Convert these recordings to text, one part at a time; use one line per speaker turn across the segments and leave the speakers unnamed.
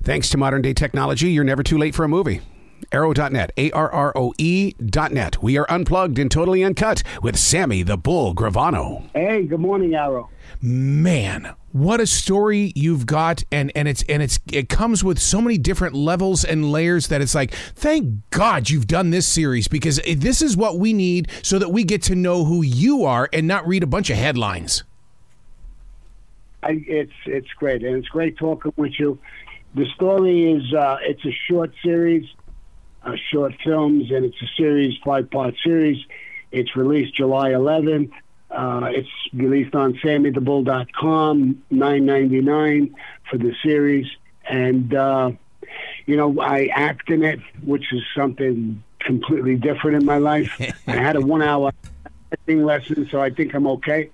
Thanks to modern day technology, you're never too late for a movie. Arrow.net, ARROE.net. We are unplugged and totally uncut with Sammy the Bull Gravano.
Hey, good morning, Arrow.
Man, what a story you've got, and it comes with so many different levels and layers that it's like, thank God you've done this series, because this is what we need so that we get to know who you are and not read a bunch of headlines.
It's great, and it's great talking with you. The story is it's a short series, short films, and it's a series, 5-part series. It's released July 11th. It's released on SammyTheBull.com, $9.99 for the series. And, I act in it, which is something completely different in my life. I had a 1-hour acting lesson, so I think I'm okay.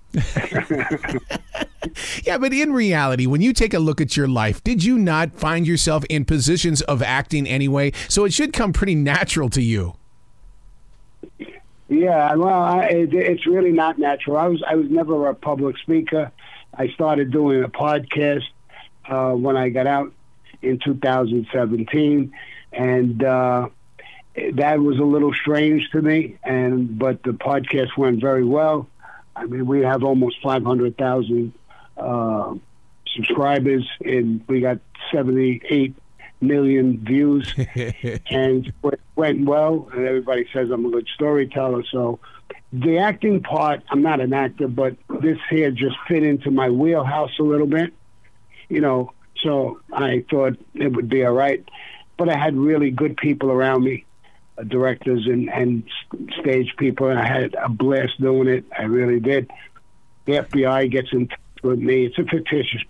Yeah, but in reality, when you take a look at your life, did you not find yourself in positions of acting anyway? So it should come pretty natural to you.
Yeah, well, it's really not natural. I was never a public speaker. I started doing a podcast when I got out in 2017, and that was a little strange to me. But the podcast went very well. I mean, we have almost 500,000 subscribers, and we got 78 million views, and it went well, and everybody says I'm a good storyteller. So the acting part, I'm not an actor, but this here just fit into my wheelhouse a little bit, so I thought it would be all right. But I had really good people around me, directors and stage people, and I had a blast doing it. I really did. The FBI gets in touch with me. It's a fictitious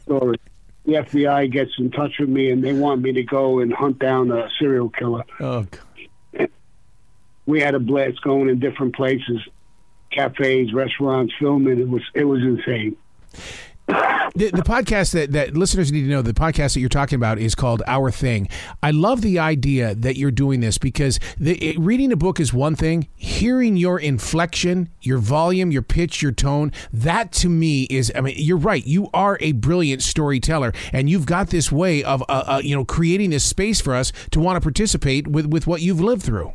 story. The FBI gets in touch with me, and they want me to go and hunt down a serial killer. Oh, God. We had a blast going in different places, cafes, restaurants, filming. It was insane.
The podcast that listeners need to know, the podcast that you're talking about is called Our Thing. I love the idea that you're doing this, because reading a book is one thing. Hearing your inflection, your volume, your pitch, your tone, that to me is, I mean, you're right. You are a brilliant storyteller, and you've got this way of, creating this space for us to want to participate with what you've lived through.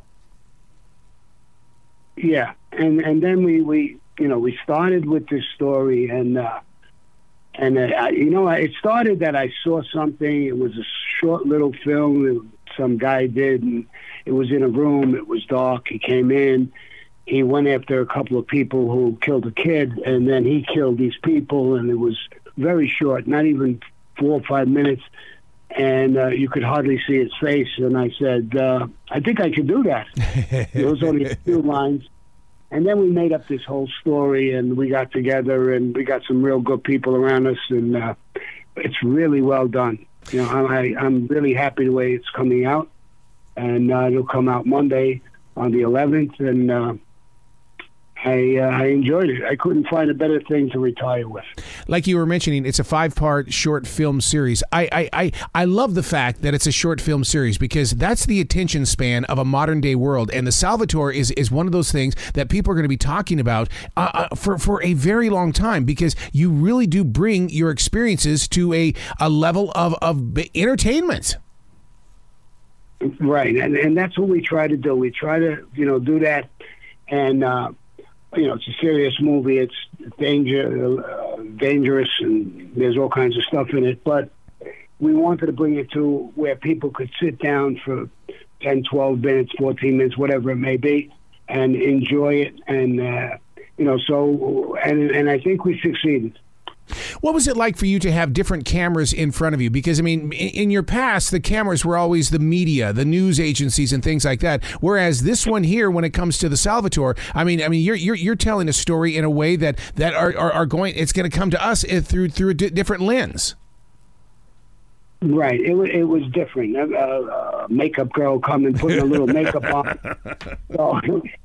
Yeah. And then we started with this story, and it started that I saw something. It was a short little film that some guy did, and it was in a room. It was dark. He came in. He went after a couple of people who killed a kid, and then he killed these people, and it was very short, not even 4 or 5 minutes, and you could hardly see his face. And I said, I think I could do that. It was only a few lines. And then we made up this whole story, and we got together, and we got some real good people around us, and it's really well done. I'm really happy the way it's coming out, and it'll come out Monday on the 11th, and I enjoyed it. I couldn't find a better thing to retire with.
Like you were mentioning, it's a 5-part short film series. I love the fact that it's a short film series, because that's the attention span of a modern day world. And the Salvatore is one of those things that people are going to be talking about for a very long time, because you really do bring your experiences to a level of entertainment.
Right. And that's what we try to do. We try to, do that. And, it's a serious movie. It's dangerous, and there's all kinds of stuff in it. But we wanted to bring it to where people could sit down for 10, 12 minutes, 14 minutes, whatever it may be, and enjoy it. And, and I think we succeeded.
What was it like for you to have different cameras in front of you? Because, I mean, in your past, the cameras were always the media, the news agencies and things like that. Whereas this one here, when it comes to the Salvatore, I mean, you're telling a story in a way that it's going to come to us through a different lens.
Right. It was different. Makeup girl coming, putting a little makeup on. So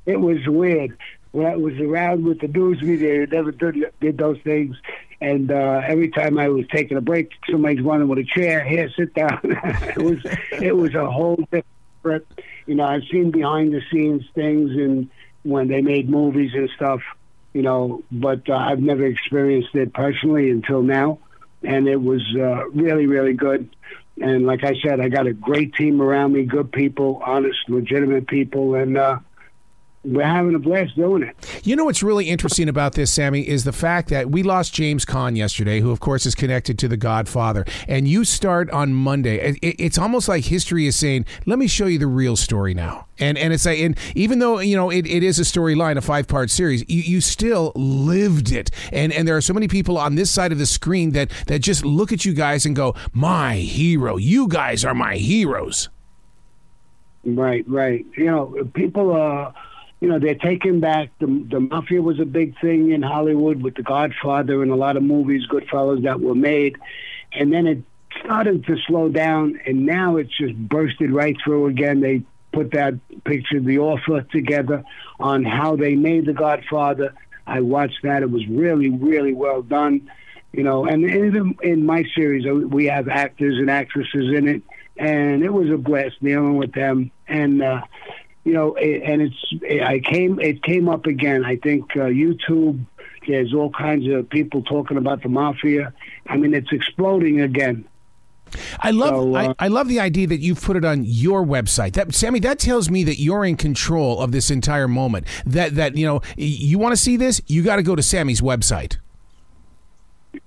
it was weird. When I was around with the news media, I never did those things. And every time I was taking a break, somebody's running with a chair. Here, sit down. it was a whole different. I've seen behind the scenes things, and when they made movies and stuff. But I've never experienced it personally until now. and it was really, really good. And like I said, I got a great team around me, good people, honest, legitimate people, and we're having a blast doing it.
You know what's really interesting about this, Sammy, is the fact that we lost James Caan yesterday, who, of course, is connected to The Godfather. And you start on Monday. It's almost like history is saying, let me show you the real story now. And it's like, and even though, you know, it is a storyline, a 5-part series, you still lived it. And there are so many people on this side of the screen that just look at you guys and go, my hero. You guys are my heroes.
Right. You know, people are... You know, they're taking back, the mafia was a big thing in Hollywood with The Godfather and a lot of movies, Goodfellas, that were made. And then it started to slow down, and now it's just bursted right through again. They put that picture, The Offer, together on how they made The Godfather. I watched that. It was really, really well done. You know, and even in my series, we have actors and actresses in it, and it was a blast dealing with them. And, you know, it came up again. I think YouTube, there's all kinds of people talking about the mafia. I mean, it's exploding again.
I love the idea that you've put it on your website. Sammy, that tells me that you're in control of this entire moment. That you know, you want to see this, you got to go to Sammy's website.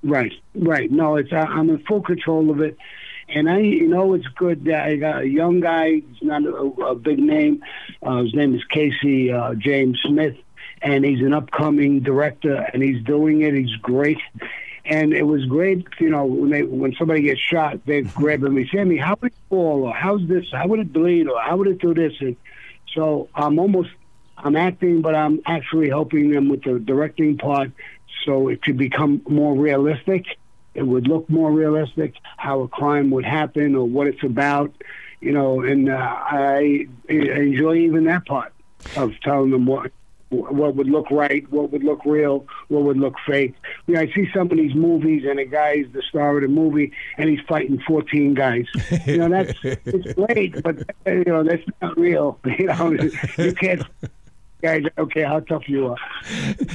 Right.
No, I'm in full control of it. And it's good that I got a young guy. He's not a big name. His name is Casey James Smith, and he's an upcoming director, and he's doing it. He's great. And it was great, you know, when somebody gets shot, they grab him and say, Sammy, how would it fall? Or how's this? How would it bleed? Or how would it do this? And so I'm acting, but I'm actually helping them with the directing part so it could become more realistic. It would look more realistic, how a crime would happen or what it's about, you know, and I enjoy even that part of telling them what would look right, what would look real, what would look fake. You know, I see some of these movies and a guy's the star of the movie and he's fighting 14 guys. You know, it's great, but, you know, that's not real. You know, you can't... Guys, okay, how tough you are.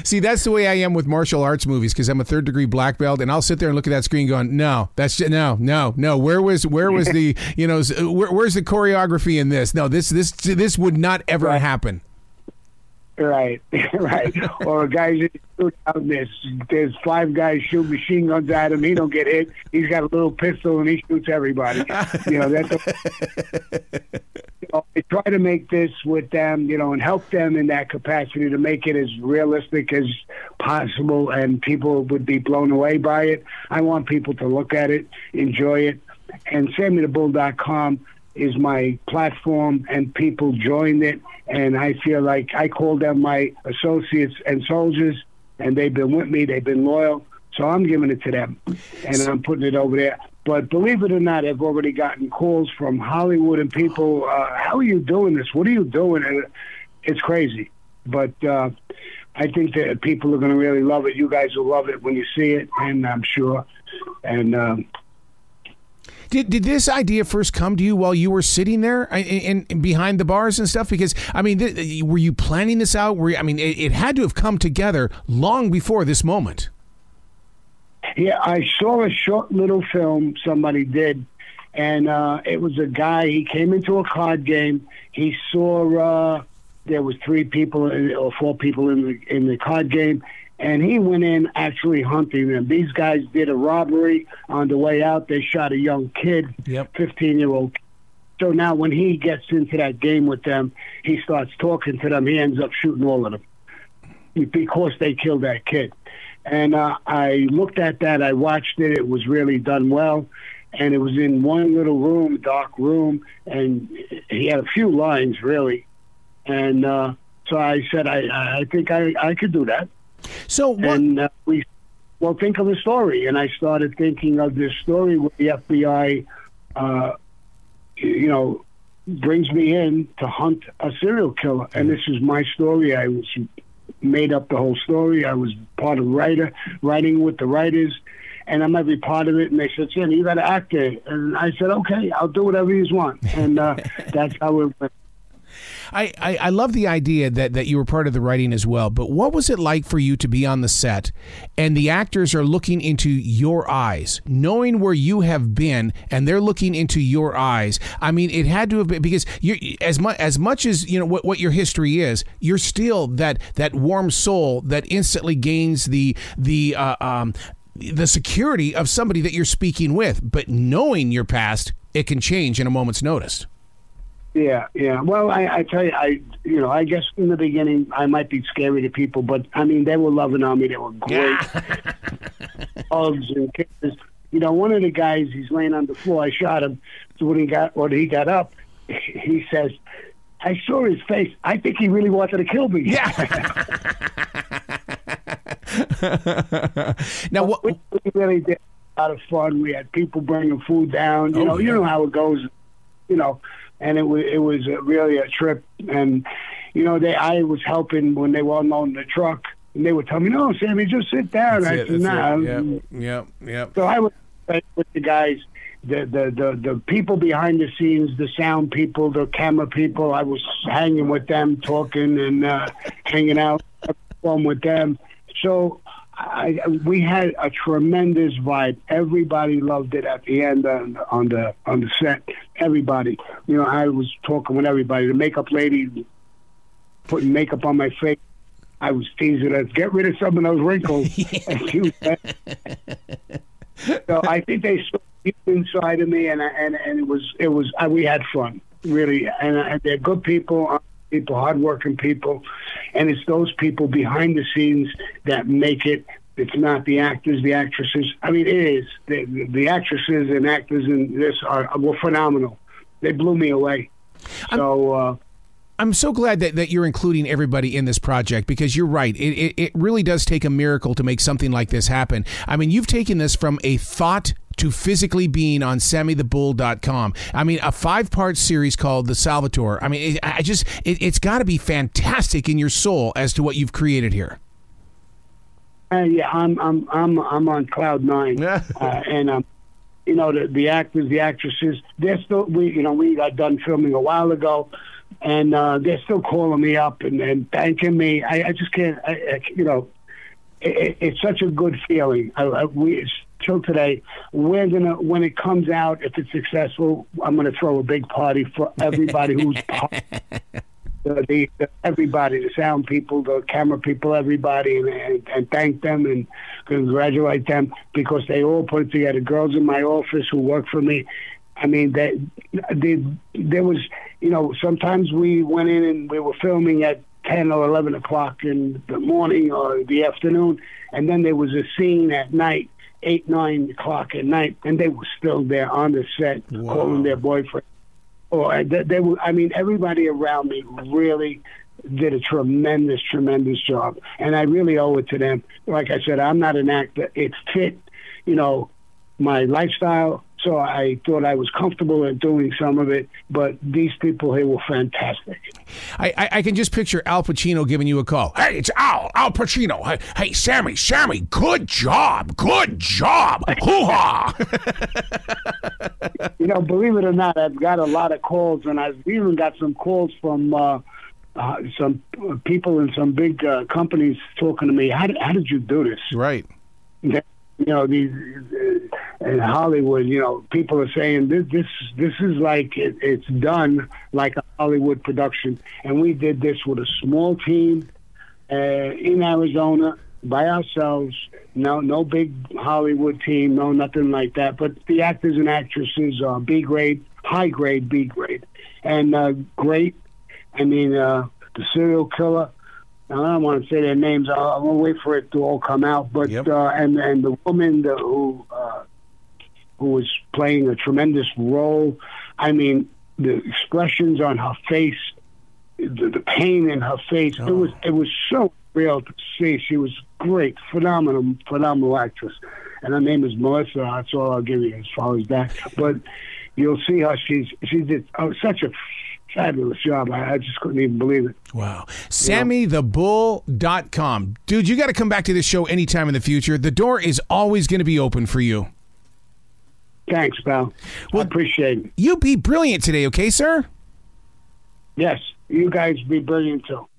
See, that's the way I am with martial arts movies because I'm a 3rd-degree black belt, and I'll sit there and look at that screen going, no. Where was the, you know, where's the choreography in this? No, this would not ever happen.
Right. Or a guy's out there's 5 guys shoot machine guns at him. He don't get hit. He's got a little pistol and he shoots everybody. You know, I try to make this with them, you know, and help them in that capacity to make it as realistic as possible, and people would be blown away by it. I want people to look at it, enjoy it, and SammyTheBull.com is my platform, and people join it, and I feel like I call them my associates and soldiers, and they've been with me, they've been loyal, so I'm giving it to them, and I'm putting it over there. But believe it or not, I've already gotten calls from Hollywood and people, how are you doing this? What are you doing? And it's crazy. But I think that people are going to really love it. You guys will love it when you see it, and I'm sure. And
Did this idea first come to you while you were sitting there and behind the bars and stuff? Because, I mean, were you planning this out? It had to have come together long before this moment.
Yeah, I saw a short little film somebody did, and it was a guy. He came into a card game. He saw there was 3 people or 4 people in the card game, and he went in actually hunting them. These guys did a robbery. On the way out, they shot a young kid, 15-year-old. So now when he gets into that game with them, he starts talking to them. He ends up shooting all of them because they killed that kid. And I looked at that. I watched it. It was really done well. And it was in one little room, dark room, and he had a few lines, really. And so I said, I think I could do that.
So what?
And think of the story. And I started thinking of this story where the FBI, you know, brings me in to hunt a serial killer. And this is my story. I made up the whole story. I was part of writing with the writers, and I'm every part of it. And they said, Sam, you got to act it. And I said, okay, I'll do whatever you want. And that's how it went.
I love the idea that you were part of the writing as well, but what was it like for you to be on the set and the actors are looking into your eyes, knowing where you have been, and they're looking into your eyes? I mean, it had to have been, because you, as much as you know what your history is, you're still that warm soul that instantly gains the security of somebody that you're speaking with. But knowing your past, it can change in a moment's notice.
Yeah. Well, I tell you, I guess in the beginning I might be scary to people, but I mean, they were loving on me. They were great. Hugs and kisses. One of the guys, he's laying on the floor. I shot him. So when he got up, he says, "I saw his face. I think he really wanted to kill me."
Yeah. Now, what
we really did a lot of fun. We had people bringing food down. You know how it goes. And it was really a trip. And I was helping when they were unloading the truck, and they would tell me, "No, Sammy, just sit down." I said, "Nah."
Yeah.
So I was with the guys, the people behind the scenes, the sound people, the camera people. I was hanging with them, talking and hanging out, fun with them. So we had a tremendous vibe. Everybody loved it at the end on the set. Everybody, I was talking with everybody. The makeup lady putting makeup on my face. I was teasing her, "Get rid of some of those wrinkles." And she was, so I think they saw inside of me, and it was we had fun, really, and they're good people, hardworking people, and it's those people behind the scenes that make it. It's not the actors, the actresses. I mean, it is. The actresses and actors in this were phenomenal. They blew me away. So
I'm so glad that you're including everybody in this project, because you're right. It really does take a miracle to make something like this happen. I mean, you've taken this from a thought to physically being on SammyTheBull.com. I mean, a 5-part series called The Salvatore. I mean, it's got to be fantastic in your soul as to what you've created here.
Yeah, I'm on cloud 9, and the actors, the actresses, they're still we got done filming a while ago, and they're still calling me up and thanking me. I just can't, it's such a good feeling. Till today, we're gonna, when it comes out, if it's successful, I'm gonna throw a big party for everybody who's part. Everybody, the sound people, the camera people, everybody, and thank them and congratulate them, because they all put it together. Girls in my office who work for me, I mean, there was, sometimes we went in and we were filming at 10 or 11 o'clock in the morning or the afternoon, and then there was a scene at night, 8, 9 o'clock at night, and they were still there on the set. Wow. Calling their boyfriend. They were. I mean, everybody around me really did a tremendous job, and I really owe it to them. Like I said, I'm not an actor. It fit, my lifestyle, so I thought I was comfortable in doing some of it. But these people here were fantastic.
I can just picture Al Pacino giving you a call. "Hey, it's Al Pacino. Hey, Sammy, good job. Hoo-ha."
Believe it or not, I've got a lot of calls, and I've even got some calls from some people in some big companies talking to me. How did you do this?
Right.
These in Hollywood, people are saying this is like it's done like a Hollywood production, and we did this with a small team in Arizona by ourselves. No big Hollywood team, no nothing like that. But the actors and actresses are B grade, high grade, B grade, and great. I mean, the serial killer. I don't want to say their names. I'm gonna wait for it to all come out. But
yep.
And the woman who was playing a tremendous role. I mean, the expressions on her face, the pain in her face. Oh. It was so real to see. She was great, phenomenal actress. And her name is Melissa. That's all I'll give you as far as that. But you'll see her. She did such a fabulous job. I just couldn't even believe it.
Wow. SammyTheBull.com. Dude, you got to come back to this show anytime in the future. The door is always going to be open for you.
Thanks, pal. Well, I appreciate it.
You be brilliant today, okay, sir?
Yes. You guys be brilliant too.